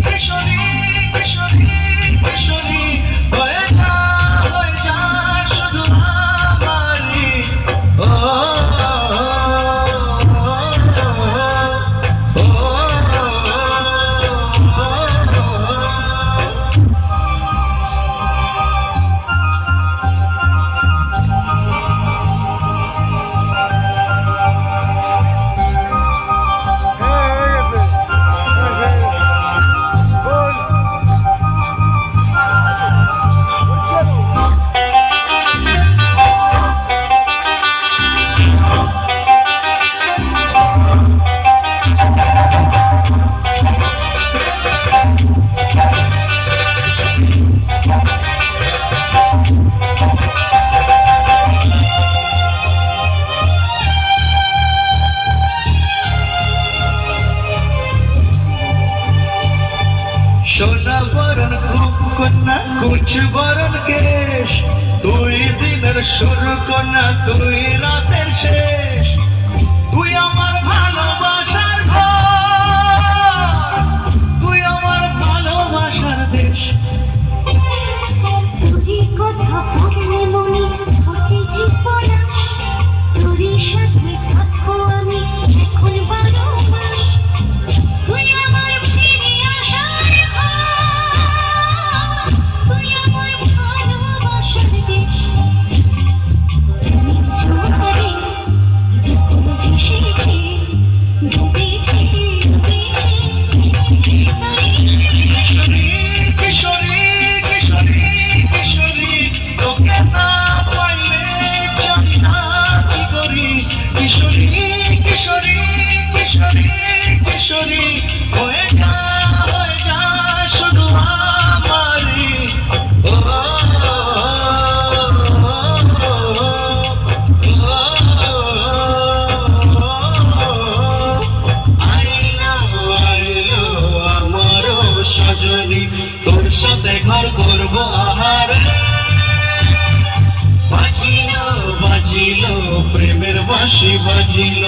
কিশোরী কিশোরী কিশোরী হয়ে যা শুধু আমারই। ও সোনা বরণ কন্যা কুচ বরণ কেশ, তুই দিনের শুরু কন্যা তুই রাতের শেষ। তুই আমার ভালোবাসার ঘর, তুই আমার ভালোবাসার দেশ। তোরই কথা পড়লে মনে হতে জীবনা, তোরই সাথে থাকবো আমি এখন 12 মাস। তুই আমার ফিরে আসার ঘর, তুই আমার ভালোবাসার দেশ। ঝড়ে দুপুর ভেসেছে, ডুবেছে ডুবেছে কিশোরী কিশোরী কিশোরী কিশোরী, তোকে না পাইলে জানি না কি করি। কিশোরী কিশোরী কিশোরী কিশোরী হয়ে যা শুধু আমারই। ও আইলো আমারও সজনী, তোর সাথে ঘর করবো আহার। বাজিল বাজিল প্রেমের বাঁশি বাজিল।